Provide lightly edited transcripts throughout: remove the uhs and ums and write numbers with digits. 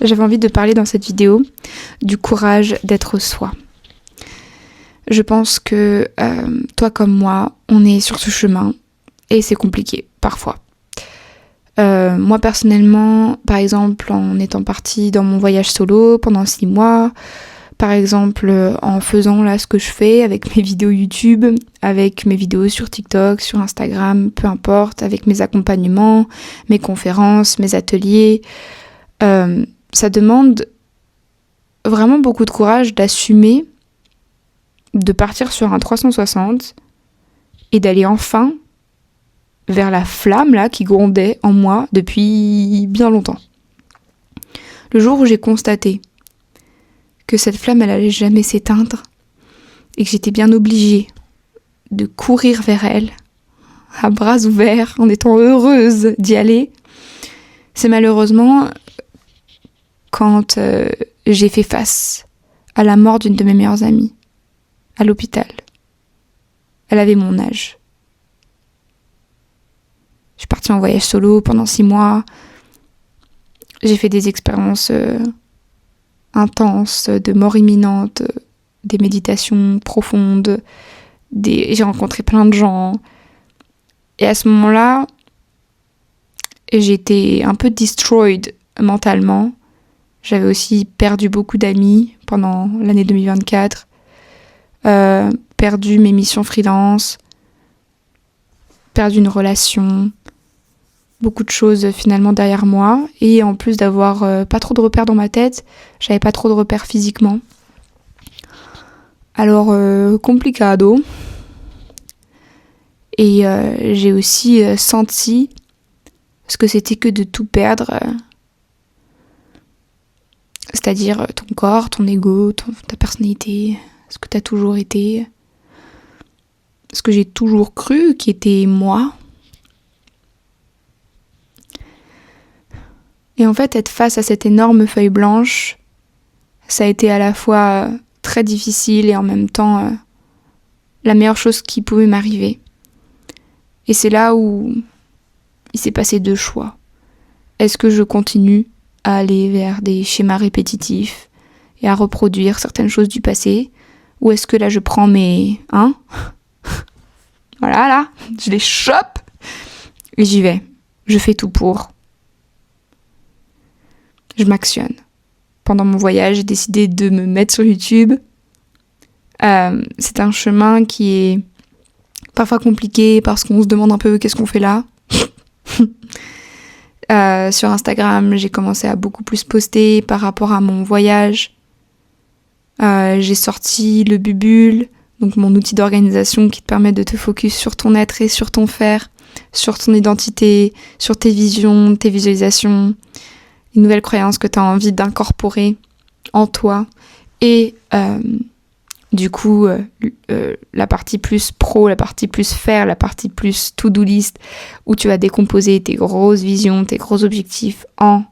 j'avais envie de parler dans cette vidéo du courage d'être soi. Je pense que toi comme moi, on est sur ce chemin et c'est compliqué parfois. Moi personnellement, par exemple, en étant partie dans mon voyage solo pendant 6 mois, par exemple en faisant là ce que je fais avec mes vidéos YouTube, avec mes vidéos sur TikTok, sur Instagram, peu importe, avec mes accompagnements, mes conférences, mes ateliers, ça demande vraiment beaucoup de courage d'assumer, de partir sur un 360 et d'aller enfin vers la flamme là qui grondait en moi depuis bien longtemps. Le jour où j'ai constaté que cette flamme elle allait jamais s'éteindre et que j'étais bien obligée de courir vers elle à bras ouverts en étant heureuse d'y aller, c'est malheureusement quand j'ai fait face à la mort d'une de mes meilleures amies à l'hôpital. Elle avait mon âge. Je suis partie en voyage solo pendant 6 mois. J'ai fait des expériences intenses, de mort imminente, des méditations profondes, j'ai rencontré plein de gens. Et à ce moment-là, j'étais un peu destroyed mentalement. J'avais aussi perdu beaucoup d'amis pendant l'année 2024, perdu mes missions freelance, perdu une relation, beaucoup de choses finalement derrière moi, et en plus d'avoir pas trop de repères dans ma tête, j'avais pas trop de repères physiquement. Alors complicado. Et j'ai aussi senti ce que c'était que de tout perdre, c'est-à-dire ton corps, ton ego, ta personnalité, ce que t'as toujours été, ce que j'ai toujours cru qui était moi. Et en fait, être face à cette énorme feuille blanche, ça a été à la fois très difficile et en même temps la meilleure chose qui pouvait m'arriver. Et c'est là où il s'est passé 2 choix. Est-ce que je continue à aller vers des schémas répétitifs et à reproduire certaines choses du passé, ou est-ce que là je prends mes... voilà, là, je les chope et j'y vais. Je fais tout pour. Je m'actionne. Pendant mon voyage, j'ai décidé de me mettre sur YouTube. C'est un chemin qui est parfois compliqué parce qu'on se demande un peu qu'est-ce qu'on fait là. Sur Instagram, j'ai commencé à beaucoup plus poster par rapport à mon voyage. J'ai sorti le Bubule, donc mon outil d'organisation qui te permet de te focus sur ton être et sur ton faire, sur ton identité, sur tes visions, tes visualisations, les nouvelles croyances que tu as envie d'incorporer en toi. Et du coup, la partie plus pro, la partie plus faire, la partie plus to-do list, où tu vas décomposer tes grosses visions, tes gros objectifs en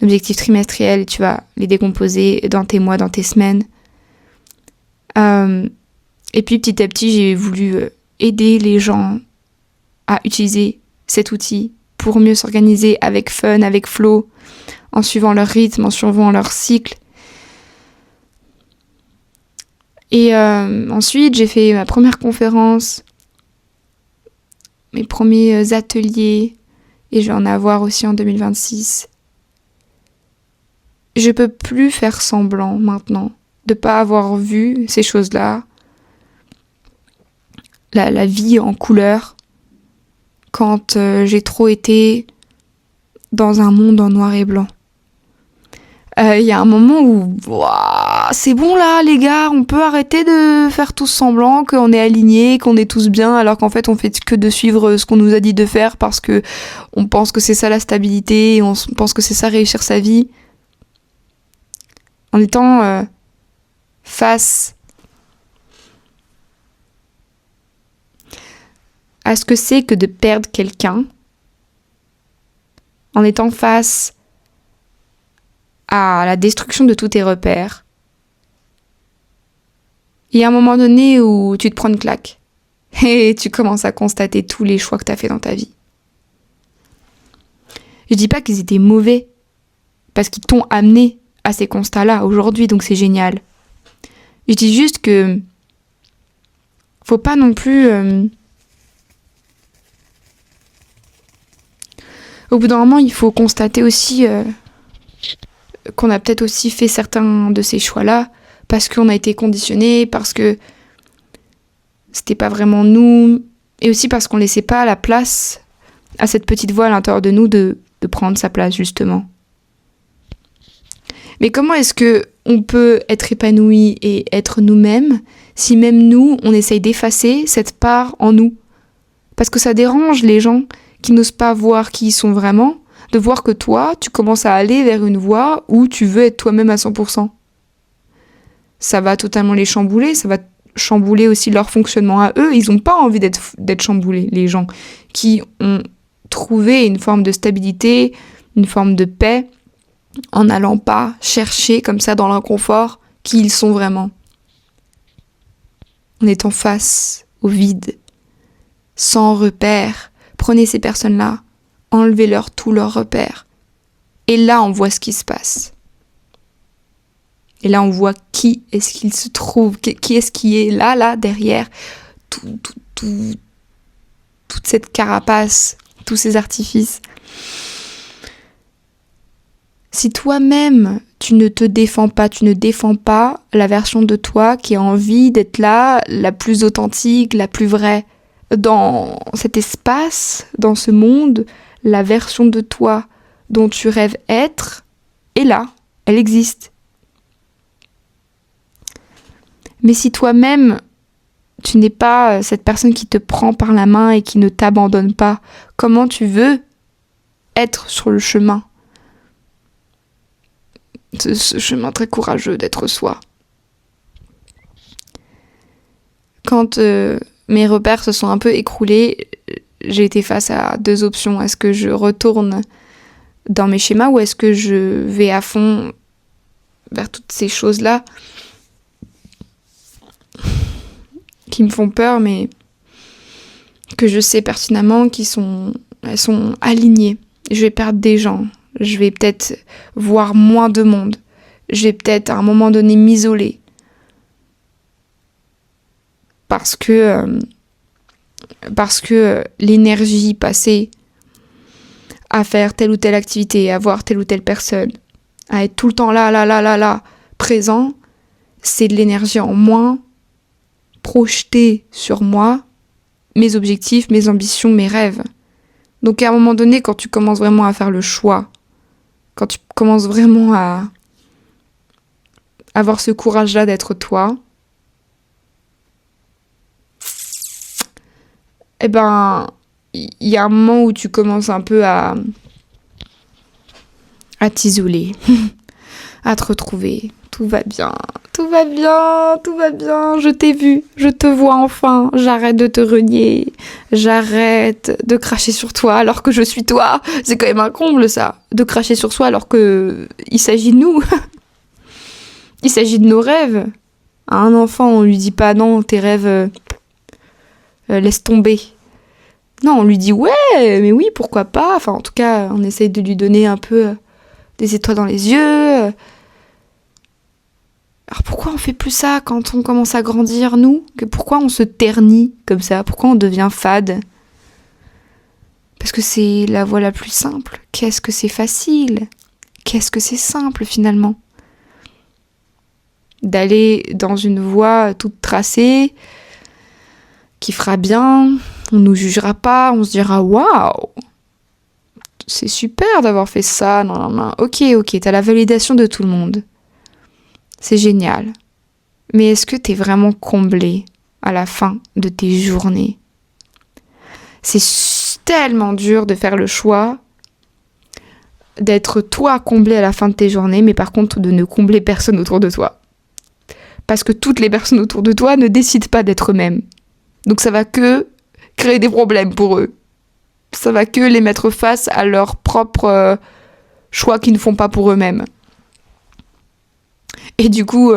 objectifs trimestriels, et tu vas les décomposer dans tes mois, dans tes semaines. Et puis petit à petit, j'ai voulu aider les gens à utiliser cet outil pour mieux s'organiser avec fun, avec flow, en suivant leur rythme, en suivant leur cycle. Et ensuite, j'ai fait ma première conférence, mes premiers ateliers, et je vais en avoir aussi en 2026. Je peux plus faire semblant maintenant de pas avoir vu ces choses-là, la vie en couleur, quand j'ai trop été dans un monde en noir et blanc. Il y a un moment où c'est bon là les gars, on peut arrêter de faire tous semblant qu'on est alignés, qu'on est tous bien, alors qu'en fait on fait que de suivre ce qu'on nous a dit de faire parce que on pense que c'est ça la stabilité, on pense que c'est ça réussir sa vie. En étant face à ce que c'est que de perdre quelqu'un, en étant face à la destruction de tous tes repères, il y a un moment donné où tu te prends une claque et tu commences à constater tous les choix que tu as fait dans ta vie. Je dis pas qu'ils étaient mauvais, parce qu'ils t'ont amené à ces constats-là aujourd'hui, donc c'est génial. Je dis juste que faut pas non plus... Au bout d'un moment, il faut constater aussi qu'on a peut-être aussi fait certains de ces choix-là parce qu'on a été conditionnés, parce que c'était pas vraiment nous, et aussi parce qu'on laissait pas la place à cette petite voix à l'intérieur de nous de prendre sa place, justement. Mais comment est-ce que on peut être épanoui et être nous-mêmes si même nous, on essaye d'effacer cette part en nous? Parce que ça dérange les gens qui n'osent pas voir qui ils sont vraiment, de voir que toi, tu commences à aller vers une voie où tu veux être toi-même à 100%. Ça va totalement les chambouler, ça va chambouler aussi leur fonctionnement à eux. Ils n'ont pas envie d'être chamboulés, les gens qui ont trouvé une forme de stabilité, une forme de paix, en n'allant pas chercher comme ça dans l'inconfort qui ils sont vraiment. En étant face au vide, sans repère. Prenez ces personnes-là, enlevez-leur tous leurs repères. Et là, on voit ce qui se passe. Et là, on voit qui est-ce qu'il se trouve, qui est-ce qui est là, derrière toute cette carapace, tous ces artifices. Si toi-même, tu ne te défends pas, tu ne défends pas la version de toi qui a envie d'être là, la plus authentique, la plus vraie, dans cet espace, dans ce monde, la version de toi dont tu rêves être est là, elle existe. Mais si toi-même, tu n'es pas cette personne qui te prend par la main et qui ne t'abandonne pas, comment tu veux être sur le chemin? Ce chemin très courageux d'être soi. Quand mes repères se sont un peu écroulés, j'ai été face à deux options. Est-ce que je retourne dans mes schémas ou est-ce que je vais à fond vers toutes ces choses-là qui me font peur, mais que je sais pertinemment elles sont alignées. Je vais perdre des gens. Je vais peut-être voir moins de monde. Je vais peut-être à un moment donné m'isoler. Parce que l'énergie passée à faire telle ou telle activité, à voir telle ou telle personne, à être tout le temps là, présent, c'est de l'énergie en moins projetée sur moi, mes objectifs, mes ambitions, mes rêves. Donc à un moment donné, quand tu commences vraiment à faire le choix, quand tu commences vraiment à avoir ce courage-là d'être toi, eh ben, il y a un moment où tu commences un peu à t'isoler, à te retrouver. Tout va bien, je t'ai vu, je te vois enfin, j'arrête de te renier, j'arrête de cracher sur toi alors que je suis toi. C'est quand même un comble ça, de cracher sur soi alors que il s'agit de nous, il s'agit de nos rêves. À un enfant, on lui dit pas non, tes rêves, laisse tomber. Non, on lui dit ouais, mais oui, pourquoi pas. Enfin, en tout cas, on essaye de lui donner un peu des étoiles dans les yeux. Alors pourquoi on fait plus ça quand on commence à grandir, nous? Pourquoi on se ternit comme ça? Pourquoi on devient fade? Parce que c'est la voie la plus simple. Qu'est-ce que c'est facile? Qu'est-ce que c'est simple finalement? D'aller dans une voie toute tracée, qui fera bien, on nous jugera pas, on se dira waouh, c'est super d'avoir fait ça, non. Ok, t'as la validation de tout le monde. C'est génial. Mais est-ce que t'es vraiment comblé à la fin de tes journées? C'est tellement dur de faire le choix d'être toi comblé à la fin de tes journées, mais par contre de ne combler personne autour de toi. Parce que toutes les personnes autour de toi ne décident pas d'être eux-mêmes. Donc ça va que créer des problèmes pour eux. Ça va que les mettre face à leurs propres choix qu'ils ne font pas pour eux-mêmes. Et du coup,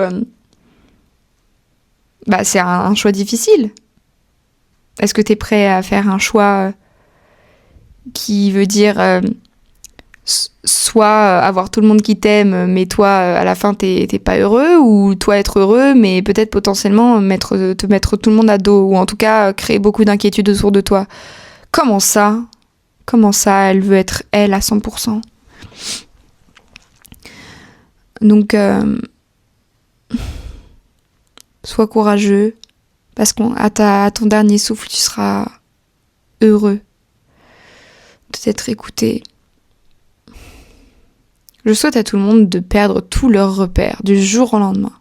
c'est un choix difficile. Est-ce que tu es prêt à faire un choix qui veut dire soit avoir tout le monde qui t'aime, mais toi, à la fin, t'es pas heureux, ou toi être heureux, mais peut-être potentiellement te mettre tout le monde à dos, ou en tout cas créer beaucoup d'inquiétudes autour de toi. Comment ça? Comment ça, elle veut être elle à 100%? Donc, sois courageux, parce qu'à ton dernier souffle, tu seras heureux de t'être écouté. Je souhaite à tout le monde de perdre tous leurs repères du jour au lendemain.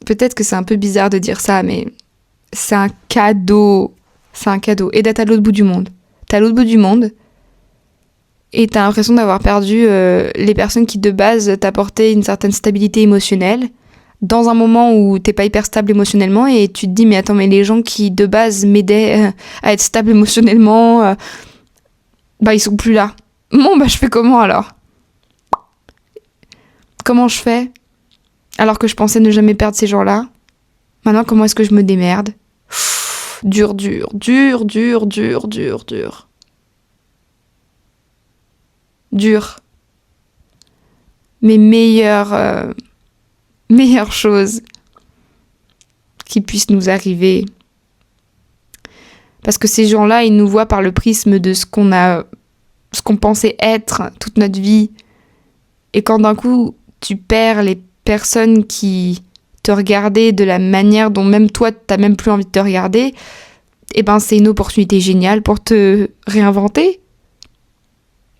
Peut-être que c'est un peu bizarre de dire ça, mais c'est un cadeau. C'est un cadeau. Et d'être à l'autre bout du monde. T'es à l'autre bout du monde et t'as l'impression d'avoir perdu les personnes qui de base t'apportaient une certaine stabilité émotionnelle dans un moment où t'es pas hyper stable émotionnellement, et tu te dis mais attends, mais les gens qui de base m'aidaient à être stable émotionnellement, ils sont plus là. Bon, je fais comment alors? Comment je fais? Alors que je pensais ne jamais perdre ces gens-là. Maintenant, comment est-ce que je me démerde? Dur. Dur. Mais meilleure chose qui puisse nous arriver. Parce que ces gens-là, ils nous voient par le prisme de ce qu'on pensait être toute notre vie. Et quand d'un coup, tu perds les personnes qui te regardaient de la manière dont même toi, t'as même plus envie de te regarder, c'est une opportunité géniale pour te réinventer,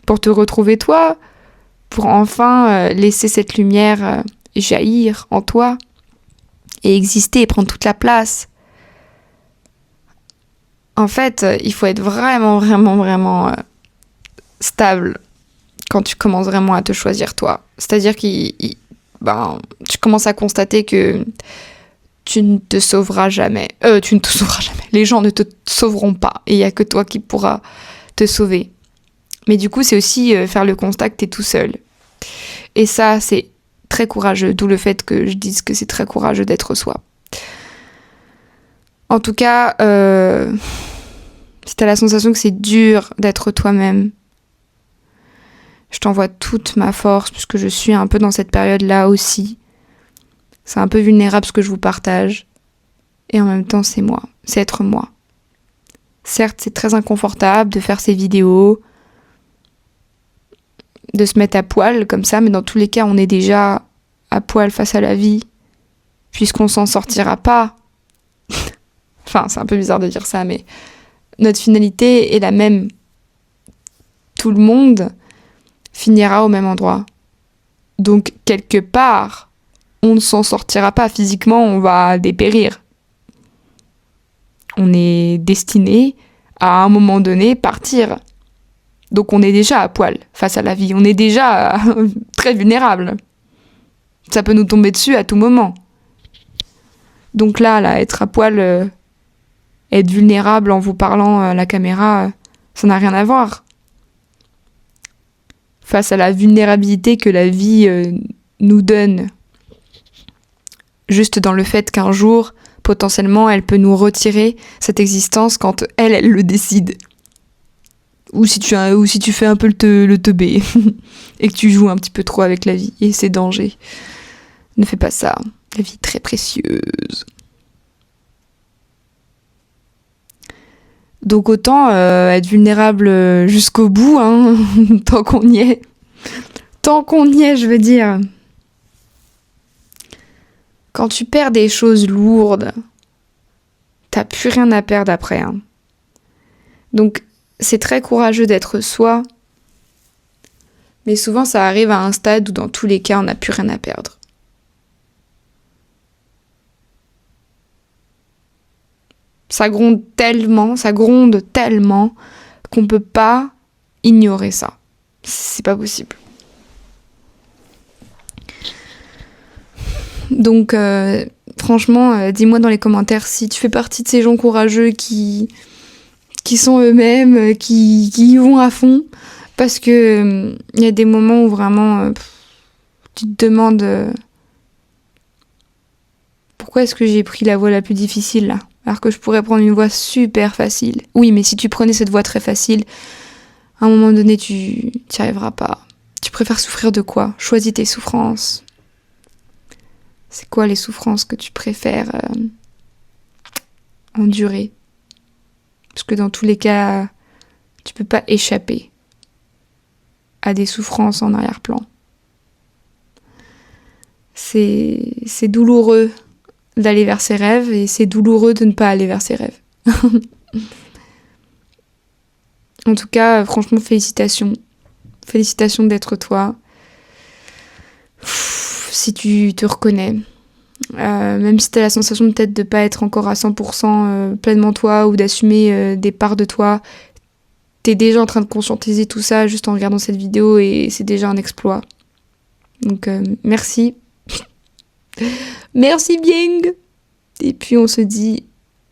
pour te retrouver toi, pour enfin laisser cette lumière jaillir en toi et exister et prendre toute la place. En fait, il faut être vraiment stable quand tu commences vraiment à te choisir toi. C'est-à-dire tu commences à constater que tu ne te sauveras jamais. Les gens ne te sauveront pas et il n'y a que toi qui pourras te sauver. Mais du coup, c'est aussi faire le constat que tu es tout seul. Et ça, c'est très courageux, d'où le fait que je dise que c'est très courageux d'être soi. En tout cas, si t'as la sensation que c'est dur d'être toi-même, je t'envoie toute ma force, puisque je suis un peu dans cette période-là aussi. C'est un peu vulnérable ce que je vous partage. Et en même temps, c'est moi. C'est être moi. Certes, c'est très inconfortable de faire ces vidéos, de se mettre à poil comme ça, mais dans tous les cas, on est déjà à poil face à la vie, puisqu'on s'en sortira pas. Enfin, c'est un peu bizarre de dire ça, mais notre finalité est la même. Tout le monde finira au même endroit. Donc, quelque part, on ne s'en sortira pas. Physiquement, on va dépérir. On est destiné à un moment donné partir. Donc, on est déjà à poil face à la vie. On est déjà très vulnérable. Ça peut nous tomber dessus à tout moment. Donc là, être à poil, être vulnérable en vous parlant à la caméra, ça n'a rien à voir. Face à la vulnérabilité que la vie nous donne, juste dans le fait qu'un jour, potentiellement, elle peut nous retirer cette existence quand elle le décide. Ou si tu fais un peu le teubé et que tu joues un petit peu trop avec la vie et ses dangers. Ne fais pas ça. La vie est très précieuse. Donc autant être vulnérable jusqu'au bout, hein, tant qu'on y est. Tant qu'on y est, je veux dire. Quand tu perds des choses lourdes, t'as plus rien à perdre après. Hein. Donc c'est très courageux d'être soi, mais souvent ça arrive à un stade où dans tous les cas, on n'a plus rien à perdre. Ça gronde tellement qu'on peut pas ignorer ça. C'est pas possible. Donc, franchement, dis-moi dans les commentaires si tu fais partie de ces gens courageux qui sont eux-mêmes, qui y vont à fond. Parce que y a des moments où vraiment, tu te demandes pourquoi est-ce que j'ai pris la voie la plus difficile là ? Alors que je pourrais prendre une voie super facile. Oui, mais si tu prenais cette voie très facile, À un moment donné, tu n'y arriveras pas. Tu préfères souffrir de quoi? Choisis tes souffrances. C'est quoi les souffrances que tu préfères endurer? Parce que dans tous les cas, tu peux pas échapper à des souffrances en arrière-plan. C'est douloureux d'aller vers ses rêves et c'est douloureux de ne pas aller vers ses rêves. En tout cas, franchement, félicitations. Félicitations d'être toi. Si tu te reconnais, même si tu as la sensation de peut-être de pas être encore à 100% pleinement toi ou d'assumer des parts de toi, t'es déjà en train de conscientiser tout ça juste en regardant cette vidéo et c'est déjà un exploit. Donc merci. Merci Bing. Et puis on se dit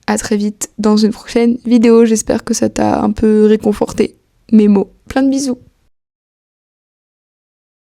à très vite dans une prochaine vidéo. J'espère que ça t'a un peu réconforté. Mes mots. Plein de bisous.